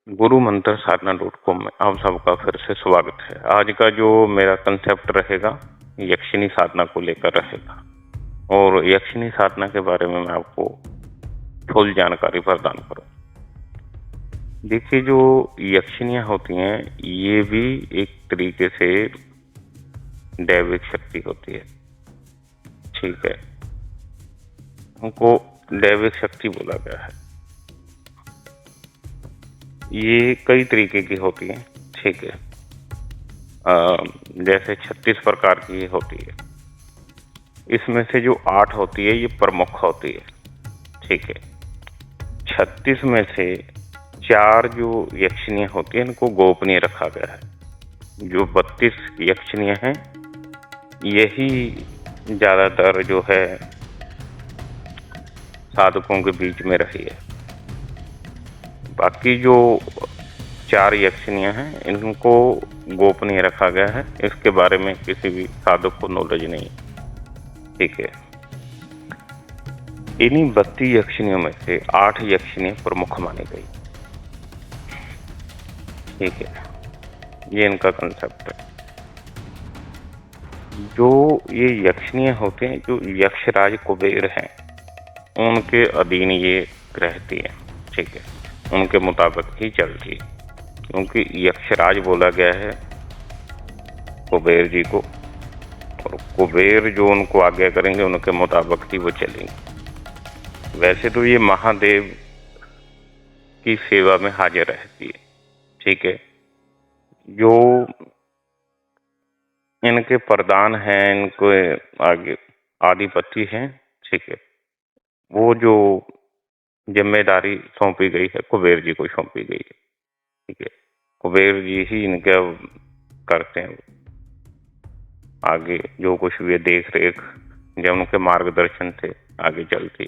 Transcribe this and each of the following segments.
गुरु मंत्र साधना.com में आप सबका फिर से स्वागत है। आज का जो मेरा कंसेप्ट रहेगा यक्षिणी साधना को लेकर रहेगा और यक्षिणी साधना के बारे में मैं आपको फुल जानकारी प्रदान करूँ। देखिए, जो यक्षिणियाँ होती हैं ये भी एक तरीके से दैविक शक्ति होती है, ठीक है। उनको दैविक शक्ति बोला गया है। ये कई तरीके की होती हैं, ठीक है। जैसे 36 प्रकार की होती है। इसमें से जो 8 होती है ये प्रमुख होती है, ठीक है। 36 में से 4 जो यक्षिणियाँ होती हैं इनको गोपनीय रखा गया है। जो 32 यक्षिणियाँ हैं यही ज़्यादातर जो है साधकों के बीच में रही है। बाकी जो 4 यक्षिणियाँ हैं इनको गोपनीय रखा गया है। इसके बारे में किसी भी साधक को नॉलेज नहीं, ठीक है। इन्हीं 32 यक्षिणियों में से 8 यक्षिणियाँ प्रमुख मानी गई, ठीक है। ये इनका कंसेप्ट है। जो ये यक्षिणियाँ होती हैं, जो यक्षराज कुबेर हैं उनके अधीन ये रहती है, ठीक है। उनके मुताबिक ही चलती है, क्योंकि यक्षराज बोला गया है कुबेर जी को, और कुबेर जो उनको आज्ञा करेंगे उनके मुताबिक ही वो चलेंगे। वैसे तो ये महादेव की सेवा में हाजिर रहती है, ठीक है। जो इनके प्रधान हैं, इनको आगे आधिपति हैं, ठीक है। वो जो जिम्मेदारी सौंपी गई है कुबेर जी को सौंपी गई है, ठीक है। कुबेर जी ही इनका करते हैं आगे जो कुछ भी देख रेख, जब उनके मार्गदर्शन से आगे चलती।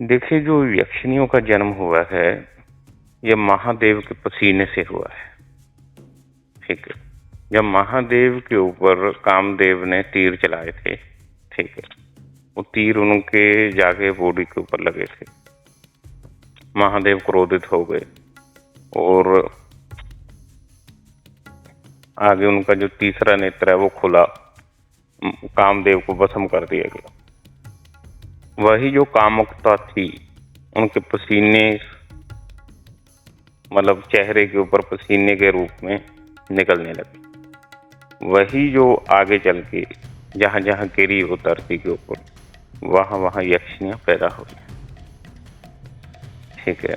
देखिए, जो यक्षिणियों का जन्म हुआ है यह महादेव के पसीने से हुआ है, ठीक है। जब महादेव के ऊपर कामदेव ने तीर चलाए थे, ठीक है, वो तीर उनके जाके बॉडी के ऊपर लगे थे। महादेव क्रोधित हो गए और आगे उनका जो तीसरा नेत्र है वो खुला, कामदेव को भस्म कर दिया गया। वही जो कामुकता थी उनके पसीने, मतलब चेहरे के ऊपर पसीने के रूप में निकलने लगी। वही जो आगे चल के जहाँ जहाँ गिरी वो धरती के ऊपर, वहाँ वहाँ यक्षिणियाँ पैदा हुई, ठीक है।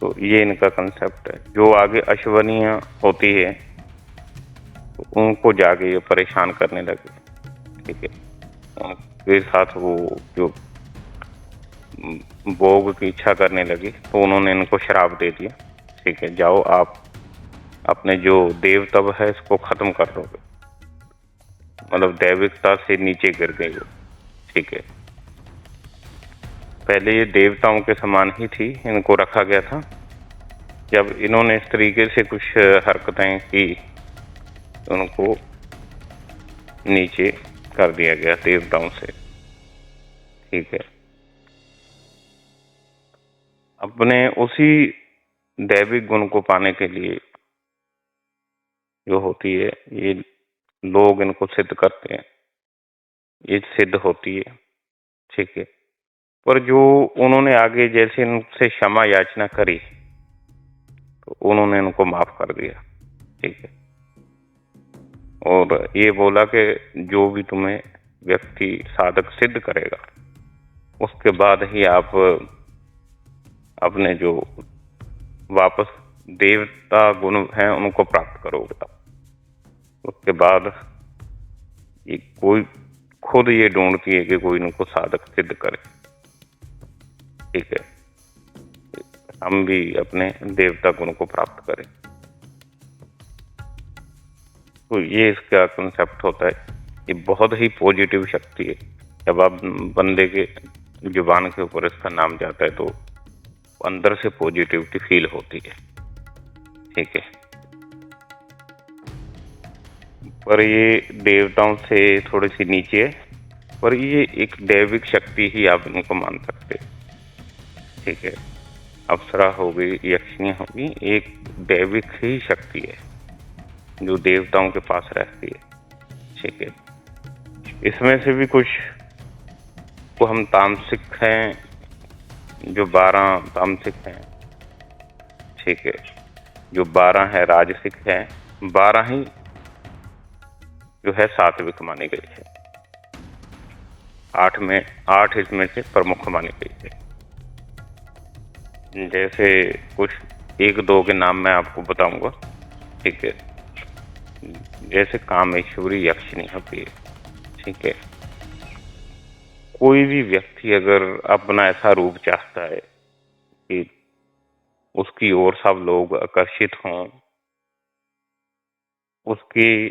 तो ये इनका कंसेप्ट है। जो आगे अश्वनियाँ होती है तो उनको जाके ये परेशान करने लगे, ठीक है। उनके साथ वो जो भोग की इच्छा करने लगी तो उन्होंने इनको श्राप दे दिया, ठीक है। जाओ, आप अपने जो देवत्व है इसको खत्म कर दोगे, मतलब दैविकता से नीचे गिर गई वो, ठीक है। पहले ये देवताओं के समान ही थी, इनको रखा गया था। जब इन्होंने इस तरीके से कुछ हरकतें की उनको नीचे कर दिया गया देवताओं से, ठीक है। अपने उसी दैविक गुण को पाने के लिए जो होती है ये लोग इनको सिद्ध करते हैं, ये सिद्ध होती है, ठीक है। पर जो उन्होंने आगे जैसे इनसे क्षमा याचना करी तो उन्होंने इनको माफ कर दिया, ठीक है। और ये बोला कि जो भी तुम्हें व्यक्ति साधक सिद्ध करेगा उसके बाद ही आप अपने जो वापस देवता गुण हैं उनको प्राप्त करोगे। उसके बाद ये कोई खुद ये ढूंढती है कि कोई इनको साधक सिद्ध करे, ठीक है। हम भी अपने देवता गुण को प्राप्त करें। तो ये इसका कंसेप्ट होता है। ये बहुत ही पॉजिटिव शक्ति है। जब आप बंदे के जुबान के ऊपर इसका नाम जाता है तो अंदर से पॉजिटिविटी फील होती है, ठीक है। पर ये देवताओं से थोड़ी सी नीचे है, पर ये एक दैविक शक्ति ही आप इनको मान सकते हैं। ठीक है। अप्सरा हो गई, यक्षिणी होगी, एक दैविक ही शक्ति है जो देवताओं के पास रहती है। ठीक है। इसमें से भी कुछ को हम तामसिक हैं, जो 12 तामसिक हैं। ठीक है। जो 12 है राजसिक है, 12 ही जो है सात्विक मानी गई है। 8 इसमें से प्रमुख मानी गई है। जैसे कुछ 1-2 के नाम मैं आपको बताऊंगा। ठीक है। जैसे कामेश्वरी यक्षिणी होती है। ठीक है। कोई भी व्यक्ति अगर अपना ऐसा रूप चाहता है कि उसकी ओर सब लोग आकर्षित हों, उसकी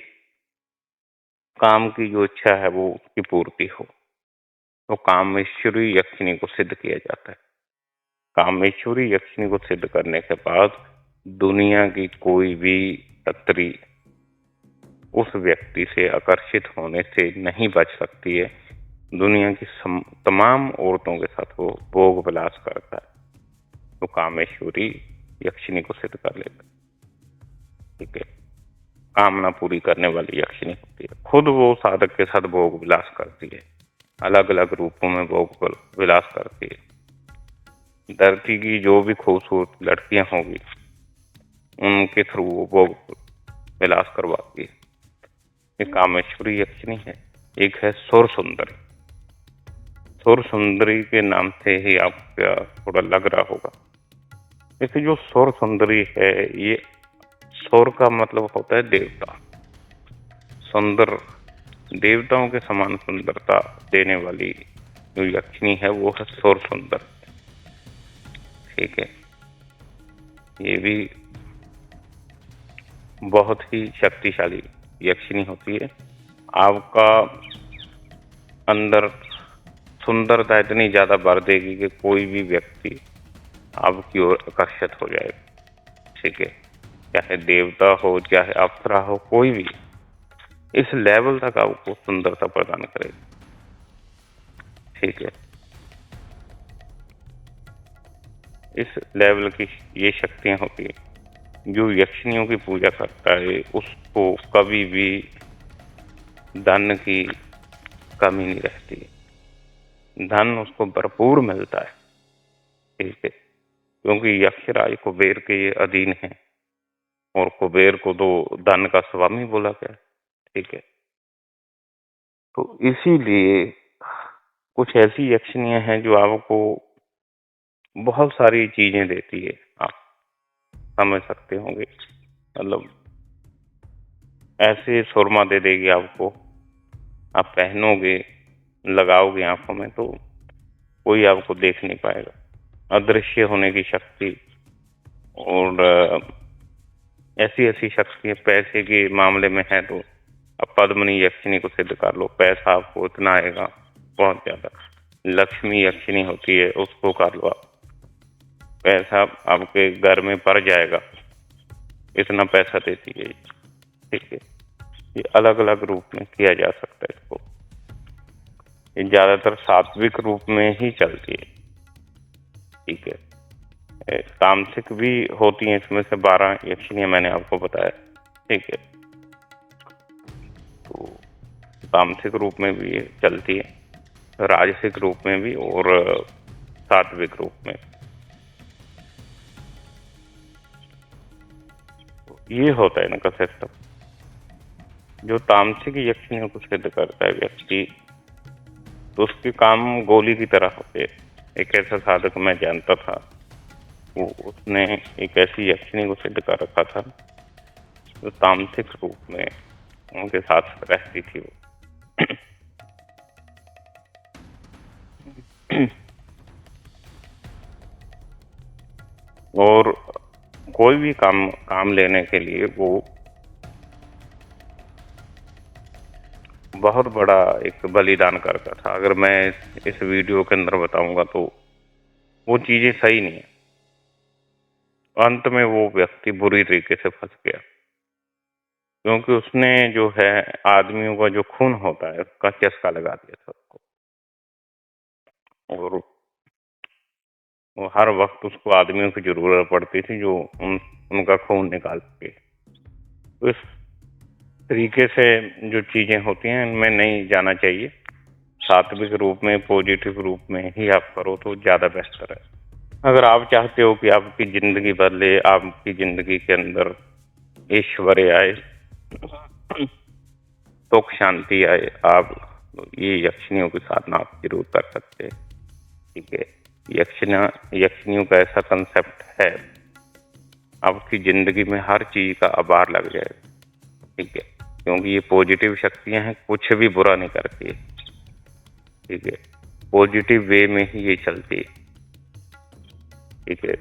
काम की जो इच्छा है वो उसकी पूर्ति हो, तो कामेश्वरी यक्षिणी को सिद्ध किया जाता है। कामेश्वरी यक्षिणी को सिद्ध करने के बाद दुनिया की कोई भी स्त्री उस व्यक्ति से आकर्षित होने से नहीं बच सकती है। दुनिया की तमाम औरतों के साथ वो भोग विलास करता है, तो कामेश्वरी यक्षिणी को सिद्ध कर लेता है। ठीक है। कामना पूरी करने वाली यक्षिणी होती है। खुद वो साधक के साथ भोग विलास करती है, अलग अलग रूपों में भोग विलास करती है। धरती की जो भी खूबसूरत लड़कियां होगी उनके थ्रू वो भोग विलास करवाती है। ये कामेश्वरी यक्षिणी है। एक है सुर सुंदरी। सुर सुंदरी के नाम से ही आपको थोड़ा लग रहा होगा। जैसे जो सुर सुंदरी है, ये सुर का मतलब होता है देवता। सुंदर, देवताओं के समान सुंदरता देने वाली जो यक्षिणी है वो है सुर सुंदर। ठीक है। ये भी बहुत ही शक्तिशाली यक्षिणी होती है। आपका अंदर सुंदरता इतनी ज्यादा भर देगी कि कोई भी व्यक्ति आपकी ओर आकर्षित हो जाएगा। ठीक है। चाहे देवता हो, चाहे अप्सरा हो, कोई भी इस लेवल तक आपको सुंदरता प्रदान करेगी। ठीक है। इस लेवल की ये शक्तियां होती है। जो यक्षिणियों की पूजा करता है उसको कभी भी धन की कमी नहीं रहती, धन उसको भरपूर मिलता है। ठीक है। क्योंकि यक्षराज कुबेर के ये अधीन है और कुबेर को तो धन का स्वामी बोला गया। ठीक है। तो इसीलिए कुछ ऐसी यक्षिणियां हैं जो आपको बहुत सारी चीजें देती है, आप समझ सकते होंगे। मतलब ऐसे सुरमा दे देगी आपको, आप पहनोगे, लगाओगे आंखों में तो कोई आपको देख नहीं पाएगा। अदृश्य होने की शक्ति और ऐसी ऐसी शक्तियां पैसे के मामले में है तो अब पद्मिनी यक्षिणी को सिद्ध कर लो, पैसा आपको उतना आएगा बहुत ज्यादा। लक्ष्मी यक्षिणी होती है, उसको कर लो आप, पैसा आपके घर में भर जाएगा, इतना पैसा देती है। ठीक है। ये अलग अलग रूप में किया जा सकता है इसको। ये ज्यादातर सात्विक रूप में ही चलती है। ठीक है। तामसिक भी होती हैं, इसमें से 12 यक्षिणियां मैंने आपको बताया। ठीक है। तो तामसिक रूप में भी ये चलती है, राजसिक रूप में भी और सात्विक रूप में। तो ये होता है इनका सिस्टम। जो तामसिक यक्षिणियों को सिद्ध करता है व्यक्ति, तो उसके काम गोली की तरह होते हैं। एक ऐसा साधक मैं जानता था, वो उसने एक ऐसी यक्षिणी को सिद्ध कर रखा था जो तामसिक रूप में उनके साथ रहती थी वो। और कोई भी काम लेने के लिए वो बहुत बड़ा एक बलिदान करता था। अगर मैं इस वीडियो के अंदर बताऊंगा तो वो चीजें सही नहीं है। अंत में वो व्यक्ति बुरी तरीके से फंस गया, क्योंकि उसने जो है आदमियों का जो खून होता है उसका चस्का लगा दिया था उसको, और वो हर वक्त उसको आदमियों की जरूरत पड़ती थी जो उनका खून निकाल सके। तो इस तरीके से जो चीजें होती हैं इनमें नहीं जाना चाहिए, सात्विक रूप में, पॉजिटिव रूप में ही आप करो तो ज्यादा बेहतर है। अगर आप चाहते हो कि आपकी जिंदगी बदले, आपकी जिंदगी के अंदर ऐश्वर्य आए, सुख शांति आए, आप ये यक्षिणियों की साधना आप जरूर कर सकते हैं। ठीक है, यक्षिणियों का ऐसा कंसेप्ट है, आपकी जिंदगी में हर चीज का आभार लग जाएगा। ठीक है, क्योंकि ये पॉजिटिव शक्तियां हैं, कुछ भी बुरा नहीं करती है। ठीक है, पॉजिटिव वे में ही ये चलती है। ठीक है,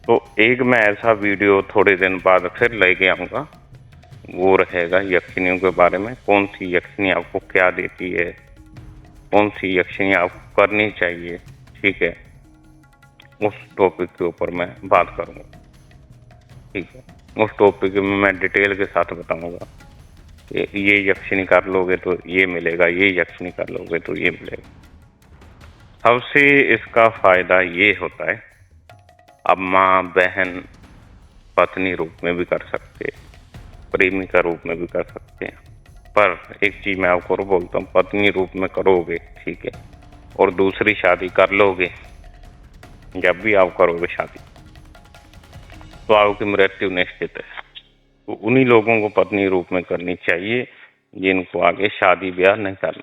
तो एक मैं ऐसा वीडियो थोड़े दिन बाद फिर लेके आऊंगा, वो रहेगा यक्षिणियों के बारे में, कौन सी यक्षिणी आपको क्या देती है, कौन सी यक्षिणी आपको करनी चाहिए। ठीक है, उस टॉपिक के ऊपर मैं बात करूंगा। ठीक है, उस टॉपिक में मैं डिटेल के साथ बताऊंगा कि ये यक्षिणी कर लोगे तो ये मिलेगा, ये यक्षिणी कर लोगे तो ये मिलेगा। सबसे इसका फायदा ये होता है, अब माँ, बहन, पत्नी रूप में भी कर सकते, प्रेमिका रूप में भी कर सकते हैं। पर एक चीज मैं आपको बोलता हूँ, पत्नी रूप में करोगे ठीक है, और दूसरी शादी कर लोगे, जब भी आप करोगे शादी तो आपकी मृत्यु निश्चित है। तो उन्हीं लोगों को पत्नी रूप में करनी चाहिए जिनको आगे शादी ब्याह नहीं करना,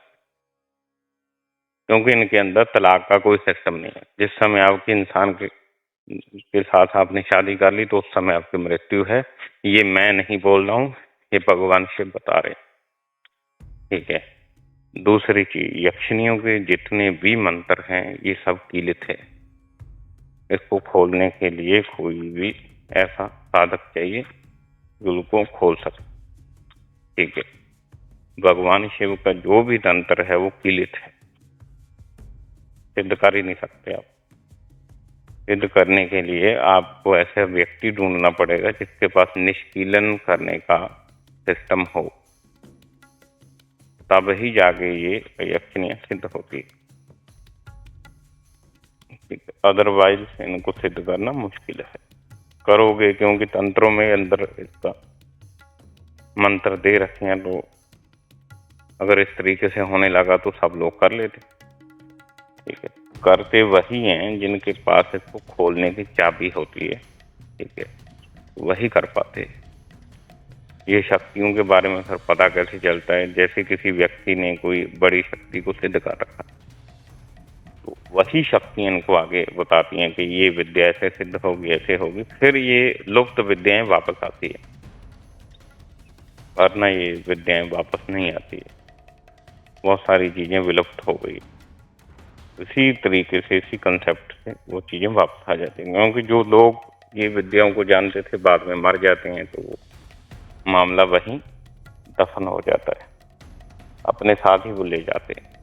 क्योंकि इनके अंदर तलाक का कोई सिस्टम नहीं है। जिस समय आपके इंसान के साथ आपने शादी कर ली तो उस समय आपकी मृत्यु है। ये मैं नहीं बोल रहा हूँ, ये भगवान शिव बता रहे। ठीक है, दूसरी चीज, यक्षिणियों के जितने भी मंत्र हैं ये सब कीलित है, इसको खोलने के लिए कोई भी ऐसा साधक चाहिए जो उसको खोल सके। ठीक है, भगवान शिव का जो भी तंत्र है वो कीलित है, सिद्ध कर ही नहीं सकते आप। सिद्ध करने के लिए आपको ऐसा व्यक्ति ढूंढना पड़ेगा जिसके पास निष्कीलन करने का सिस्टम हो, तब ही जाके ये यक्षिणियां सिद्ध होती है। अदरवाइज इनको सिद्ध करना मुश्किल है। करोगे क्योंकि तंत्रों में अंदर इसका मंत्र दे रखे हैं, तो अगर इस तरीके से होने लगा तो सब लोग कर लेते। ठीक है, करते वही हैं जिनके पास इसको खोलने की चाबी होती है। ठीक है, वही कर पाते। ये शक्तियों के बारे में फिर पता कैसे चलता है, जैसे किसी व्यक्ति ने कोई बड़ी शक्ति को सिद्ध कर रखा, तो वही शक्तियां इनको आगे बताती हैं कि ये विद्या ऐसे सिद्ध होगी, ऐसे होगी, फिर ये लुप्त विद्याएं वापस आती है, वरना ये विद्याएं वापस नहीं आती है। बहुत सारी चीजें विलुप्त हो गई, इसी तरीके से, इसी कंसेप्ट से वो चीजें वापस आ जाती हैं। क्योंकि जो लोग ये विद्याओं को जानते थे बाद में मर जाते हैं, तो वो मामला वहीं दफन हो जाता है, अपने साथ ही वो ले जाते हैं।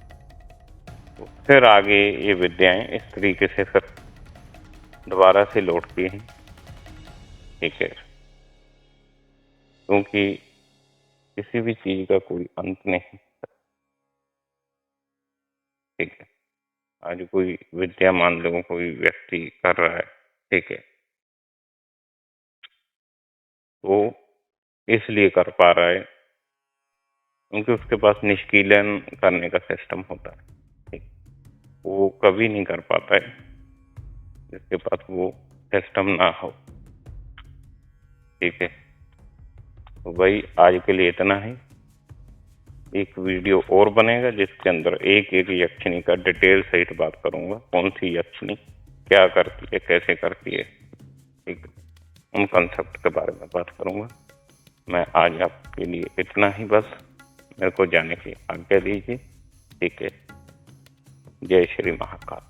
तो फिर आगे ये विद्याएं इस तरीके से फिर दोबारा से लौटती हैं। ठीक है, क्योंकि किसी भी चीज का कोई अंत नहीं। ठीक है, आज कोई विद्या मान लो कोई व्यक्ति कर रहा है, ठीक है, वो इसलिए कर पा रहा है क्योंकि उसके पास निष्कीलन करने का सिस्टम होता है। ठीक, वो कभी नहीं कर पाता है जिसके पास वो सिस्टम ना हो। ठीक है, तो भाई आज के लिए इतना ही। एक वीडियो और बनेगा जिसके अंदर एक एक यक्षिणी का डिटेल सहित बात करूंगा, कौन सी यक्षिणी क्या करती है, कैसे करती है। ठीक, उन कंसेप्ट के बारे में बात करूंगा। मैं आज आपके लिए इतना ही, बस मेरे को जाने की आज्ञा दीजिए। ठीक है, जय श्री महाकाल।